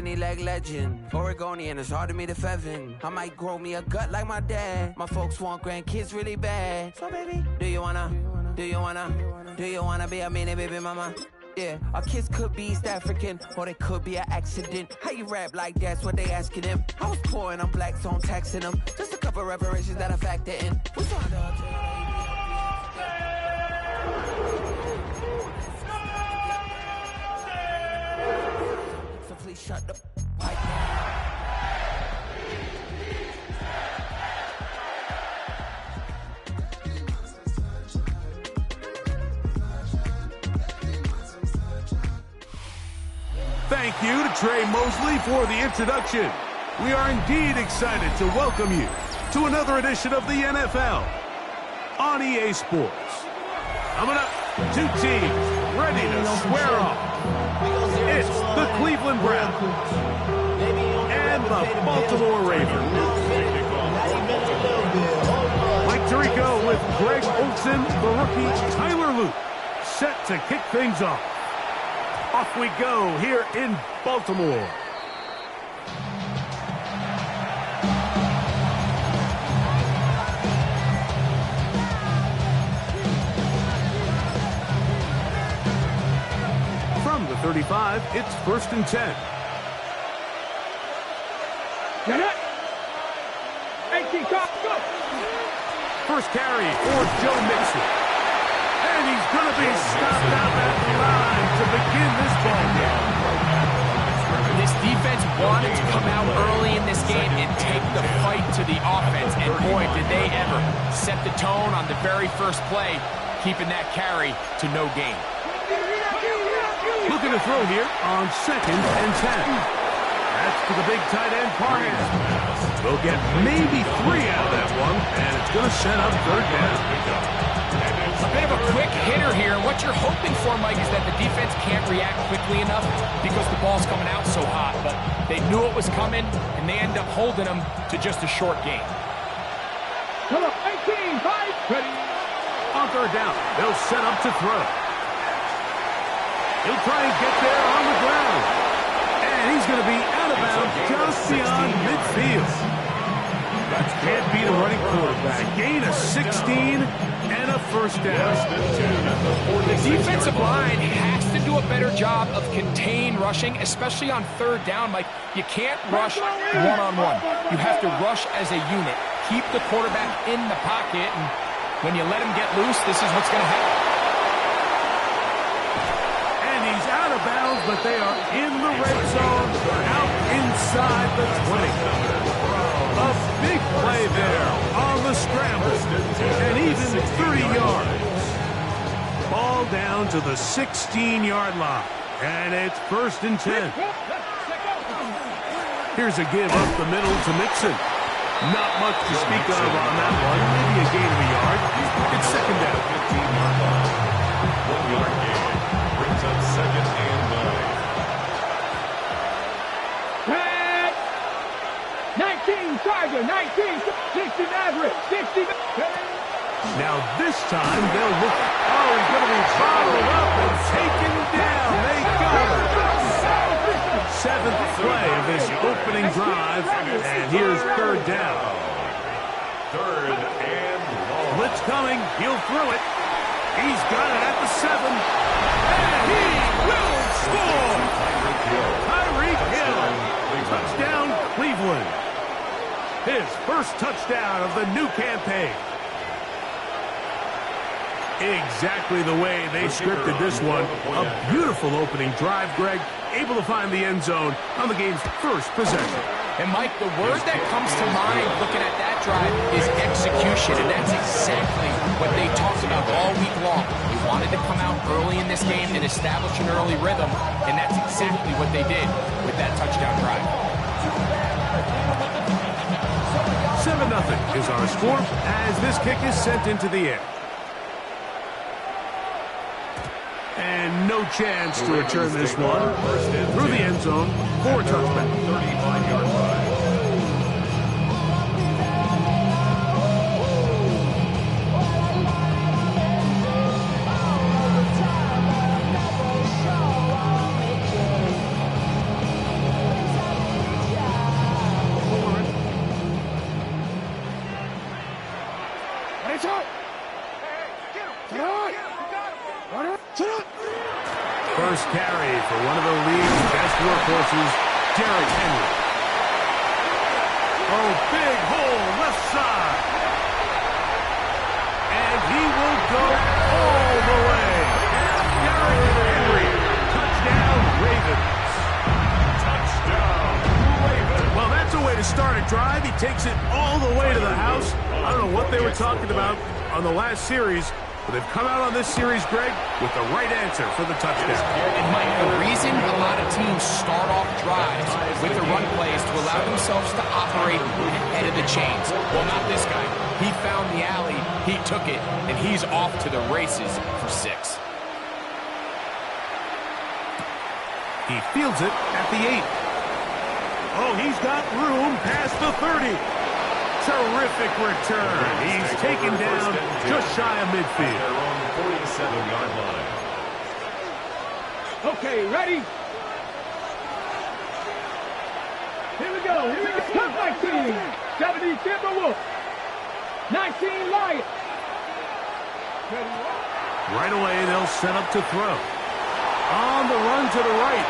skinny leg legend. Oregonian, it's hard to meet a Fevin. I might grow me a gut like my dad. My folks want grandkids really bad. So baby, do you wanna be a mini baby mama? Yeah, our kids could be East African, or they could be an accident. How you rap like that's what they asking him. I was poor and I'm black, so I'm taxing them. Just a couple reparations that I factor in. We found out. So please shut the pipe down. Thank you to Trey Mosley for the introduction. We are indeed excited to welcome you to another edition of the NFL on EA Sports. Coming up, two teams ready to square off. It's the Cleveland Browns and the Baltimore Ravens. Mike Tirico with Greg Olsen, the rookie Tyler Luke, set to kick things off. Off we go here in Baltimore. From the 35, it's 1st and 10. Get it! 18, go! First carry for Joe Mixon. And he's going to be stopped out at the line to begin this ball game. This defense wanted to come out early in this game and take the fight to the offense. And boy, did they ever set the tone on the very first play, keeping that carry to no gain. Looking to throw here on 2nd and 10. That's to the big tight end, Parham. They'll get maybe 3 out of that one, and it's going to set up 3rd down. A bit of a quick hitter here. What you're hoping for, Mike, is that the defense can't react quickly enough because the ball's coming out so hot. But they knew it was coming, and they end up holding them to just a short game. Come on, 18, 5, ready. On 3rd down, they'll set up to throw. He'll try and get there on the ground. And he's going to be out of bounds just beyond midfield. Can't beat a running quarterback. Gain of 16 and a 1st down. The defensive line has to do a better job of contain rushing, especially on 3rd down. Like, you can't rush one-on-one. You have to rush as a unit. Keep the quarterback in the pocket, and when you let him get loose, this is what's going to happen. And he's out of bounds, but they are in the red zone, out inside the 20. A big play there on the scramble, and even 30 yards. Ball down to the 16-yard line, and it's 1st and 10. Here's a give up the middle to Mixon. Not much to speak of on that one, maybe a gain of a yard. It's 2nd down. 1-yard gain brings up 2nd and 9. 19, Tiger, 19, 60 Maverick, 60. Now this time they'll look. Oh, he's going to be followed up and taken down. They got him. 7th play of this opening drive, and here's 3rd down. 3rd and long. Blitz coming. He'll throw it. He's got it at the 7. And he will score. Tyreek Hill. Touchdown, Cleveland. His first touchdown of the new campaign. Exactly the way they scripted this one. A beautiful opening drive, Greg. Able to find the end zone on the game's first possession. And, Mike, the word that comes to mind looking at that drive is execution, and that's exactly what they talked about all week long. They wanted to come out early in this game and establish an early rhythm, and that's exactly what they did with that touchdown drive. 7-0 is our score as this kick is sent into the air. And no chance to return this one through the end zone for a touchback. 35-yard line. First carry for one of the league's best workhorses, Derrick Henry. Oh, big hole, left side. And he will go all the way. Derrick Henry, touchdown, Ravens. Touchdown, Ravens. Well, that's a way to start a drive. He takes it all the way to the house. I don't know what they were talking about on the last series, but they've come out on this series, Greg, with the right answer for the touchdown. And, Mike, the reason a lot of teams start off drives with the run plays to allow themselves to operate ahead of the chains. Well, not this guy. He found the alley, he took it, and he's off to the races for 6. He fields it at the 8. Oh, he's got room past the 30. Terrific return. He's taken down just shy of midfield. They're on the 47-yard line. Okay, ready? Here we go. Come 19. 70 Timberwolves. 19 Lions. Right away, they'll set up to throw. On the run to the right.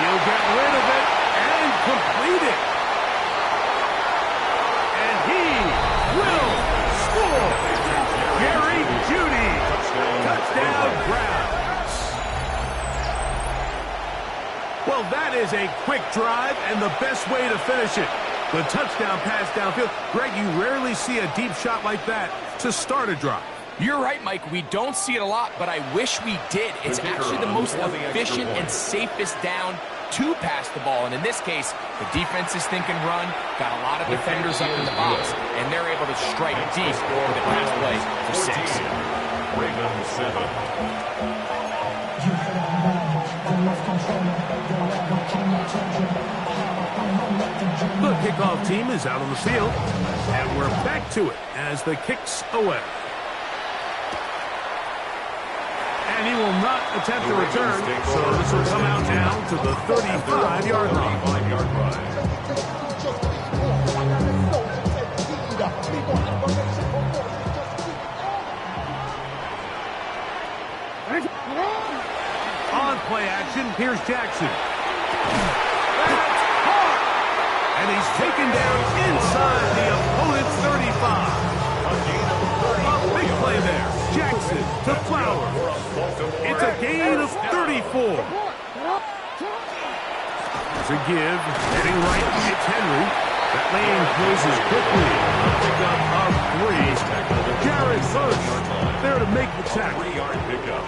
He'll get rid of it and complete it. And he will score. Jerry Jeudy. Touchdown Browns. Well, that is a quick drive and the best way to finish it. The touchdown pass downfield. Greg, you rarely see a deep shot like that to start a drive. You're right, Mike. We don't see it a lot, but I wish we did. It's actually the most efficient and safest down to pass the ball. And in this case, the defense is thinking run, got a lot of defenders up in the box, and they're able to strike deep with a pass play for 6. Ravens 7. The kickoff team is out on the field, and we're back to it as the kick's away. And he will not attempt the return, so this will come out now to the 35-yard line. On play action, here's Jackson. And he's taken down inside the opponent's 35. A big play there. Jackson to Flowers. It's a gain of 34. There's a give. Heading right, it's Henry. That lane closes quickly. A pickup of 3. Jared Bush there to make the tackle. 3-yard pickup.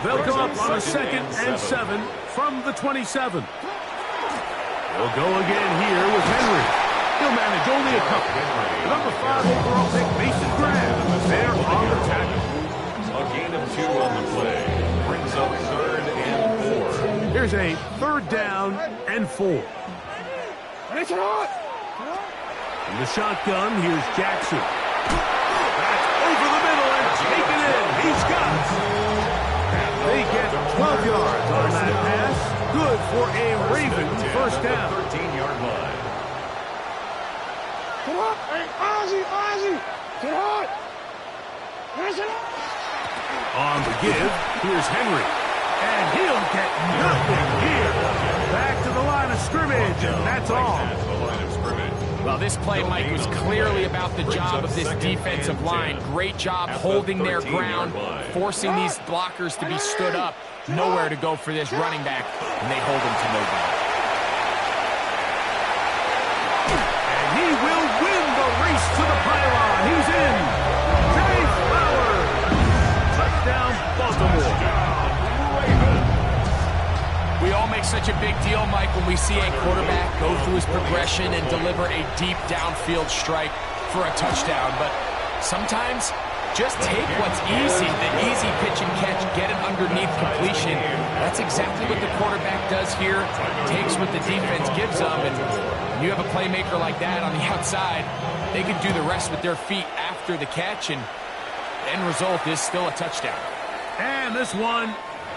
They'll come up on a 2nd and 7 from the 27. They'll go again here with Henry. He'll manage only a couple. The number 5 overall pick, Mason Graham, there on the tackle. A gain of 2 on the play. Brings up 3rd and 4. Here's a 3rd down and 4. From the shotgun, here's Jackson. That's over the middle and taken in. He's got it. They get 12 yards on that pass. Good for a Ravens first down. 13-yard line. On the give, here's Henry. And he'll get nothing here. Back to the line of scrimmage, and that's all. Well, this play, Mike, was clearly about the job of this defensive line. Great job holding their ground, forcing these blockers to be stood up. Nowhere to go for this running back, and they hold him to no goal. And he will win the race to the pylon. He's in. Jay Flowers. Touchdown, Baltimore. We all make such a big deal, Mike, when we see a quarterback go through his progression and deliver a deep downfield strike for a touchdown. But sometimes just take what's easy, the easy pitch and catch, get it underneath completion. That's exactly what the quarterback does here. Takes what the defense gives them, and when you have a playmaker like that on the outside, they can do the rest with their feet after the catch, and the end result is still a touchdown. And this one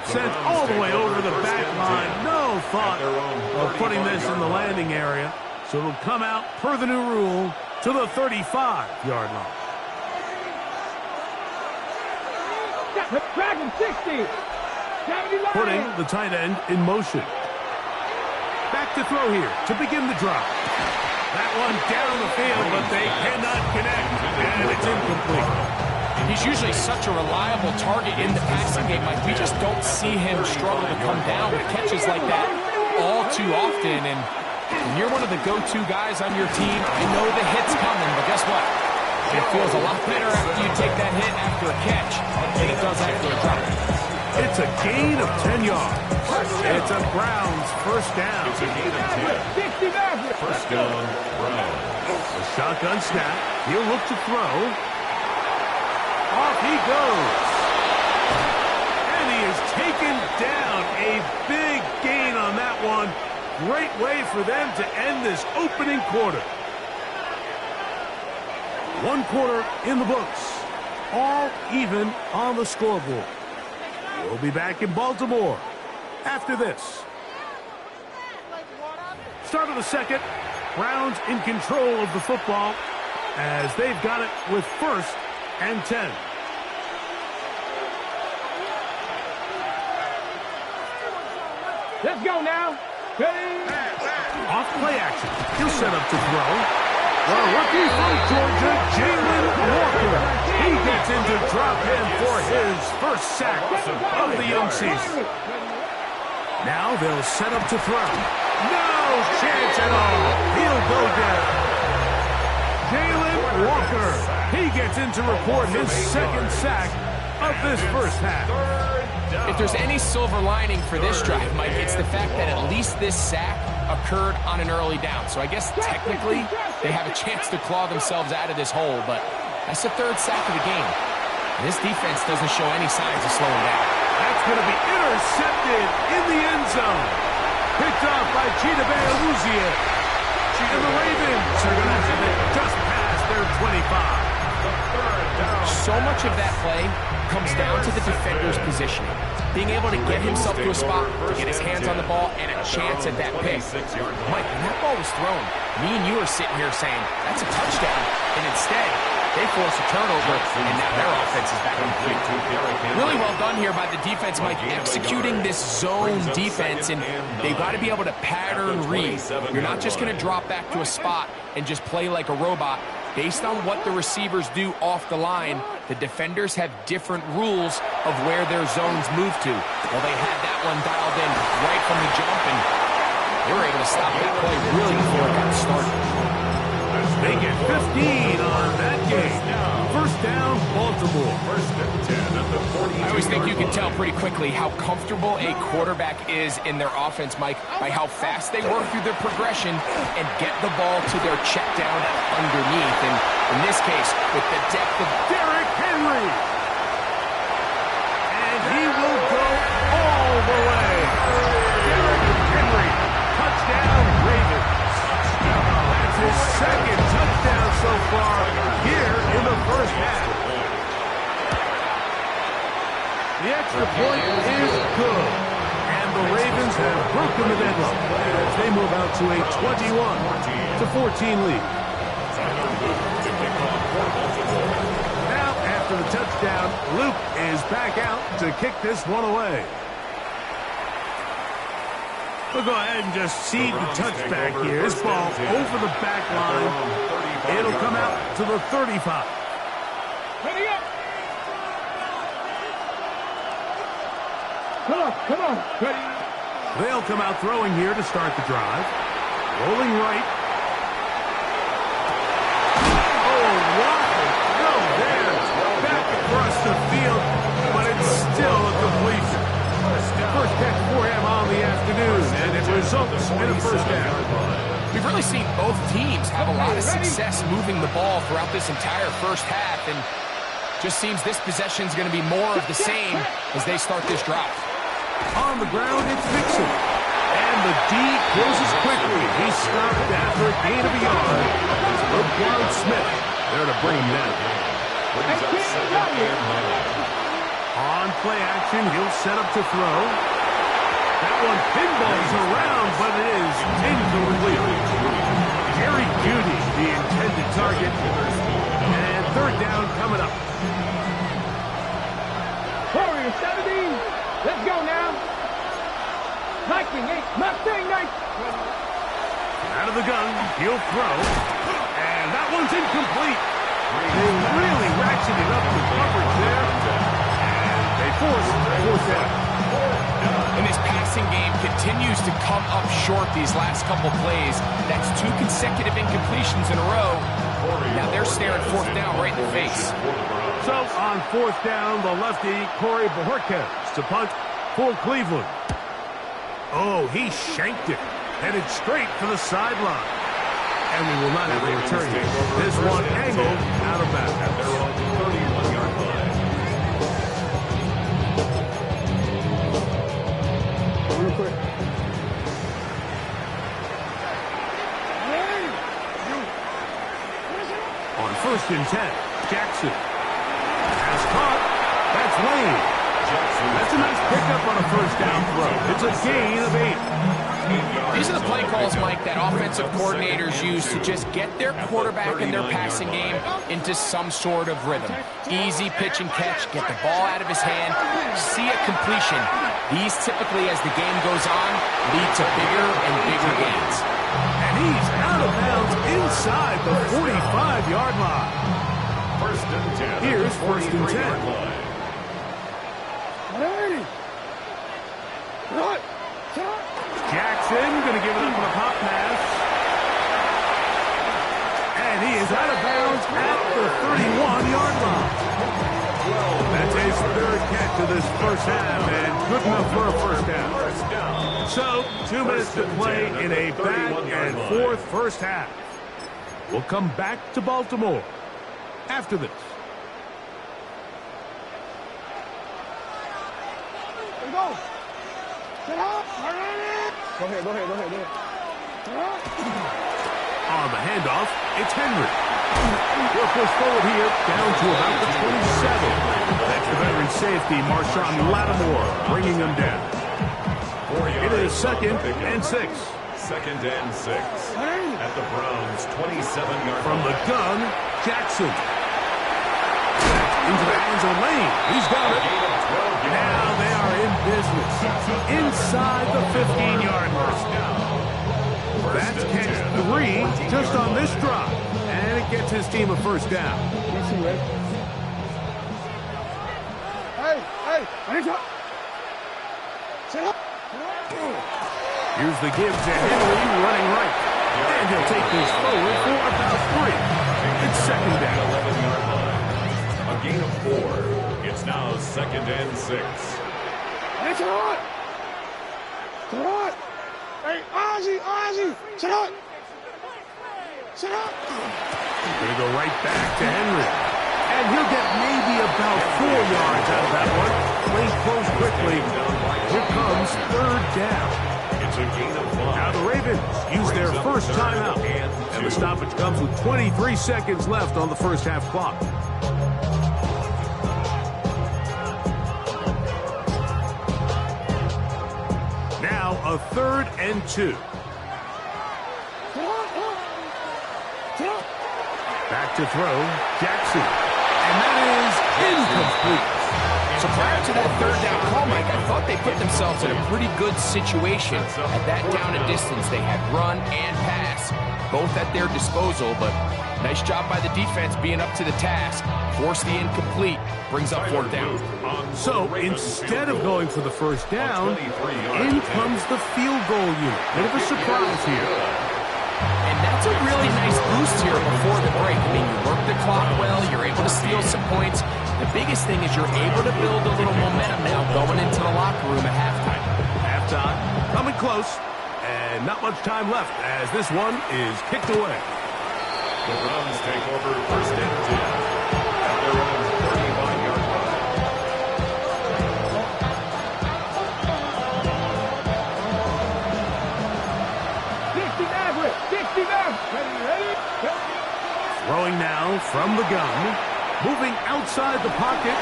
sent all the way over the back line. No thought of putting this in the landing area. So it'll come out per the new rule to the 35-yard line. Dragon 60. 79. Putting the tight end in motion. Back to throw here to begin the drive. That one down the field, but they cannot connect, and it's incomplete. He's usually such a reliable target in the passing game. Like, we just don't see him struggle to come down with catches like that all too often. And when you're one of the go-to guys on your team, I know the hit's coming, but guess what? It feels a lot better after you take that hit after a catch than it does after a drop. It's a gain of 10 yards. It's a Browns first down. It's a gain of 10. First down, Browns. A shotgun snap. He'll look to throw. Off he goes. And he is taken down. A big gain on that one. Great way for them to end this opening quarter. One quarter in the books. All even on the scoreboard. We'll be back in Baltimore after this. Start of the second. Browns in control of the football as they've got it with 1st and 10. Let's go now. Off play action. He'll set up to throw. The rookie from Georgia, Jalen Walker. He gets into drop in for his first sack of the young season. Now they'll set up to throw. No chance at all. He'll go down. Jalen Walker. He gets in to record his 2nd sack of this first half. If there's any silver lining for this drive, Mike, it's the fact that at least this sack occurred on an early down. So I guess technically they have a chance to claw themselves out of this hole, but that's the 3rd sack of the game. This defense doesn't show any signs of slowing down. That's going to be intercepted in the end zone. Picked off by Chidobe Awuzie. And the Ravens are going to have it just past their 25. So much of that play comes down to the defender's positioning. Being able to get himself to a spot, to get his hands on the ball, and a chance at that pick. Mike, when that ball was thrown, me and you are sitting here saying, that's a touchdown. And instead, they force a turnover, and now their offense is back on the field. Really well done here by the defense, Mike, executing this zone defense, and they've got to be able to pattern read. You're not just going to drop back to a spot and just play like a robot. Based on what the receivers do off the line, the defenders have different rules of where their zones move to. Well, they had that one dialed in right from the jump, and they were able to stop that play really before it got started. They get 15 on that game. First down, Baltimore. First and 10 at the 42. I always think you can tell pretty quickly how comfortable a quarterback is in their offense, Mike, by how fast they work through their progression and get the ball to their check down underneath. And in this case, with the depth of Derrick Henry. And he will go all the way. Derrick Henry. Touchdown, Ravens. That's his 2nd touchdown so far here in the first half. The extra point is good. And the Ravens have broken the deadlock as they move out to a 21-14 lead. Now, after the touchdown, Luke is back out to kick this one away. We'll go ahead and just seed the touchback here. This ball over the back line. It'll come out to the 35. Ready up. Come on. Ready. They'll come out throwing here to start the drive. Rolling right. Oh, wow. No, there. Back across the field, but it's still a completion. First catch for him on the afternoon, and it results in a first down. We've really seen both teams have a lot of success moving the ball throughout this entire first half, and just seems this possession is going to be more of the same as they start this drive. On the ground, it's Mixon. And the D closes quickly. He's stopped after a gain of a yard. It's LeBron Smith there to bring him down. On play action, he'll set up to throw. That one pinballs around, but it is incomplete. Jerry Jeudy, the intended target. And 3rd down coming up. number 17. Let's go now. Mustang 9. Out of the gun, he'll throw. And that one's incomplete. They really ratcheted up the coverage there. And they force fourth down. And this passing game continues to come up short these last couple plays. That's 2 consecutive incompletions in a row. Now they're staring fourth down right in the face. So on fourth down, the lefty, Corey Bojorquez to punt for Cleveland. Oh, he shanked it. Headed straight for the sideline. And we will not have a return here. This one angled out of bounds. And they're on the 31-yard line. Real quick. On 1st and 10, Jackson has caught. That's Lane. That's a nice pickup on a first down throw. It's a gain of 8. These are the play calls, Mike, that offensive coordinators use to just get their quarterback and their passing game into some sort of rhythm. Easy pitch and catch, get the ball out of his hand, see a completion. These typically, as the game goes on, lead to bigger and bigger gains. And he's out of bounds inside the 45-yard line. 1st and 10. Here's 1st and 10. Jackson going to give it up on a pop pass. And he is out of bounds at the 31-yard line. That's his 3rd catch of this first half, and good enough for a first down. So, 2 minutes to play in a back-and-forth first half. We'll come back to Baltimore after this. Go. Sit up. Go ahead. On the handoff, it's Henry. He'll push forward here, down to about the 27. That's the veteran safety, Marshawn Lattimore, bringing him down. It is 2nd and 6. 2nd and 6. At the Browns' 27-yard From the gun, Jackson. Into the hands of Lane. He's got it. Now they are in business. Inside the 15-yard line. That's catch 3 just on this drive. And it gets his team a first down. Here's the give to Henry running right. And he'll take this forward for about 3. It's 2nd down. 11-yard line. A gain of 4. It's now 2nd and 6. Hey, Ozzy, sit up. Gonna go right back to Henry. And he'll get maybe about 4 yards out of that one. Plays close quickly. Here comes 3rd down. It's a gain of 5. Now the Ravens use their first timeout. And the stoppage comes with 23 seconds left on the first half clock. Now a 3rd and 2. Back to throw, Jackson. And that is incomplete. So prior to that 3rd down call, Mike, I thought they put themselves in a pretty good situation. At that down and distance, they had run and pass, both at their disposal, but nice job by the defense being up to the task. Force the incomplete, brings up 4th down. So instead of going for the first down, in comes the field goal unit. Bit of a surprise here. And that's a really nice boost here before the break. I mean, you work the clock well, you're able to steal some points. The biggest thing is you're able to build a little momentum now going into the locker room at halftime. Halftime coming close, and not much time left as this one is kicked away. The Browns take over 1st and 10 at their own 35-yard line. Throwing now from the gun. Moving outside the pocket.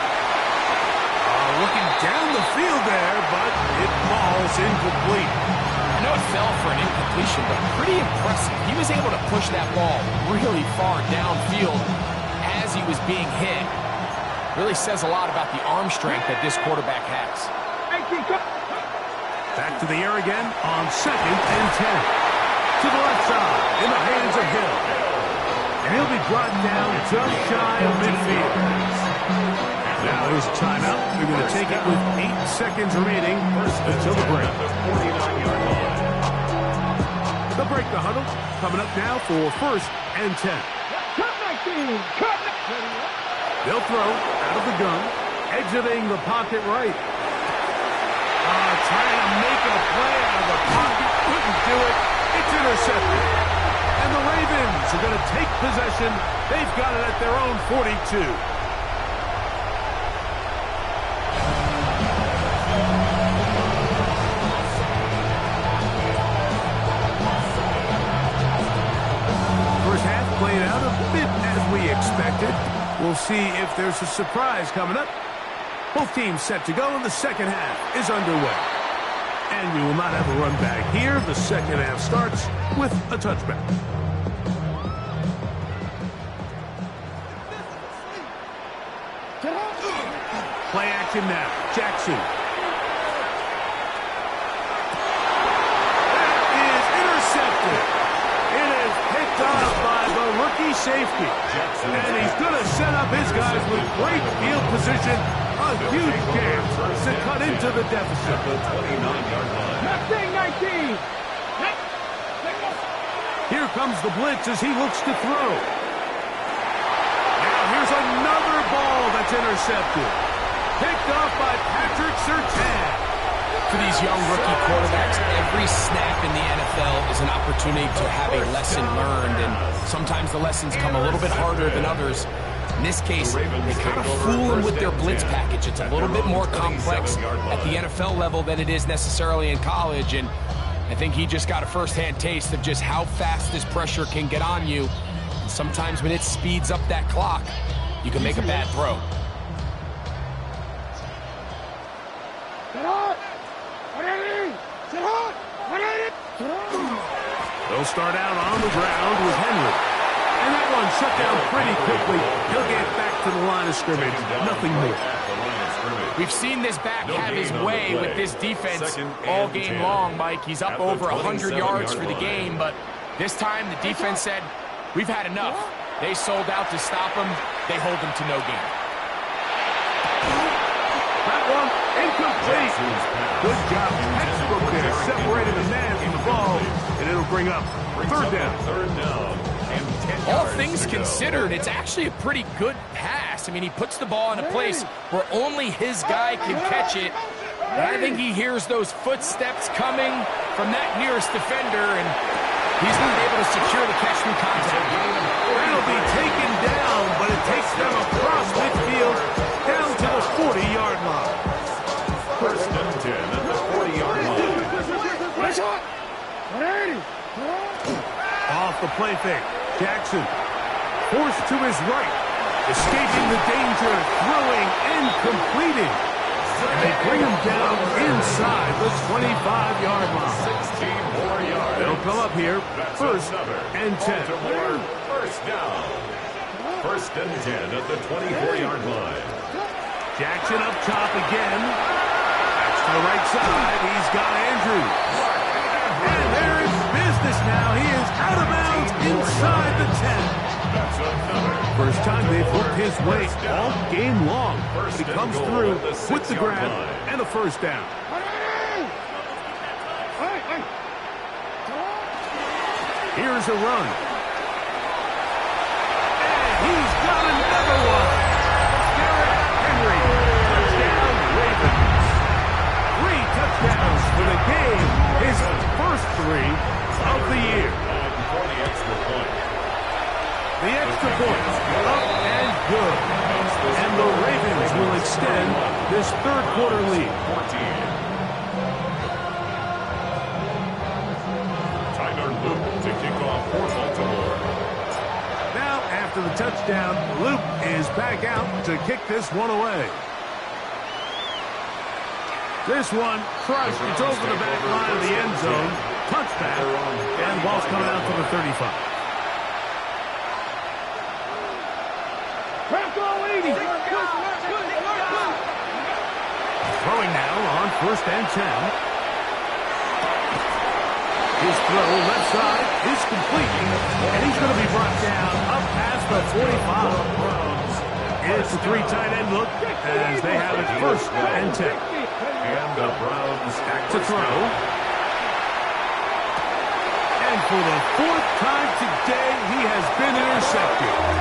Looking down the field there, but it falls incomplete. I know it fell for an incompletion, but pretty impressive. He was able to push that ball really far downfield as he was being hit. Really says a lot about the arm strength that this quarterback has. Back to the air again on 2nd and 10. To the left side, in the hands of Hill. And he'll be brought down just shy of midfield. Now here's a timeout. They're going to take it with 8 seconds remaining until the break. They'll break the huddle. Coming up now for 1st and 10. They'll throw out of the gun, exiting the pocket right. Trying to make a play out of the pocket. Couldn't do it. It's intercepted. And the Ravens are going to take possession. They've got it at their own 42. First half played out a bit as we expected. We'll see if there's a surprise coming up. Both teams set to go, and the second half is underway. And we will not have a run back here. The second half starts with a touchback. Play action now. Jackson. That is intercepted. It is picked up by the rookie safety. And he's going to set up his guys with great field position. A huge game to cut into the deficit. Next thing, 19. Here comes the blitz as he looks to throw. Now here's another ball that's intercepted. Picked off by Patrick Surtain. For these young rookie quarterbacks, every snap in the NFL is an opportunity to have a lesson learned, and sometimes the lessons come a little bit harder than others. In this case, they kind of fool them with their blitz package. It's a little bit more complex at the NFL level than it is necessarily in college, and I think he just got a first-hand taste of just how fast this pressure can get on you. And sometimes when it speeds up that clock, you can make a bad throw. They'll start out on the ground with Henry. And that one shut down pretty quickly. He'll get back to the line of scrimmage. Nothing more. We've seen this back have his way with this defense all game long, Mike. He's up over 100 yards for the game, but this time the defense said, we've had enough. They sold out to stop him. They hold him to no gain. That one incomplete. Good job. Textbook there, separating the man from the ball, and it'll bring up 3rd down. All things considered, it's actually a pretty good pass. I mean, he puts the ball in a place where only his guy can catch it. And I think he hears those footsteps coming from that nearest defender, and he's not able to secure the catch through contact. That'll be taken down, but it takes them across midfield down to the 40-yard line. 1st and 10 at the 40-yard line. Off the play fake. Jackson forced to his right, escaping the danger, throwing and completing. And they bring him down inside the 25-yard line. 16 more yards. They'll come up here, 1st and 10. First down. 1st and 10 at the 24-yard line. Jackson up top again. That's to the right side. He's got Andrews. And there is business now. He is out of bounds inside the 10. First time they've hooked his way all game long. But he comes through with the grab and a 1st down. Here's a run. And he's got another one. Henry. Touchdown, Ravens. 3 touchdowns for the game. His first 3 of the year. The extra point, up and good. And the Ravens will extend this 3rd quarter lead. Tyler Luke to kick off for Baltimore. Now, after the touchdown, Luke is back out to kick this one away. This one crushed. It's over the back line of the end zone. Touchback. And ball's coming out to the 35. Press Throwing now on 1st and 10. His throw left side is complete, and he's going to be brought down up past the 45. It's a 3 tight end look as they have it 1st and 10. And the Browns To throw. And for the 4th time today, he has been intercepted.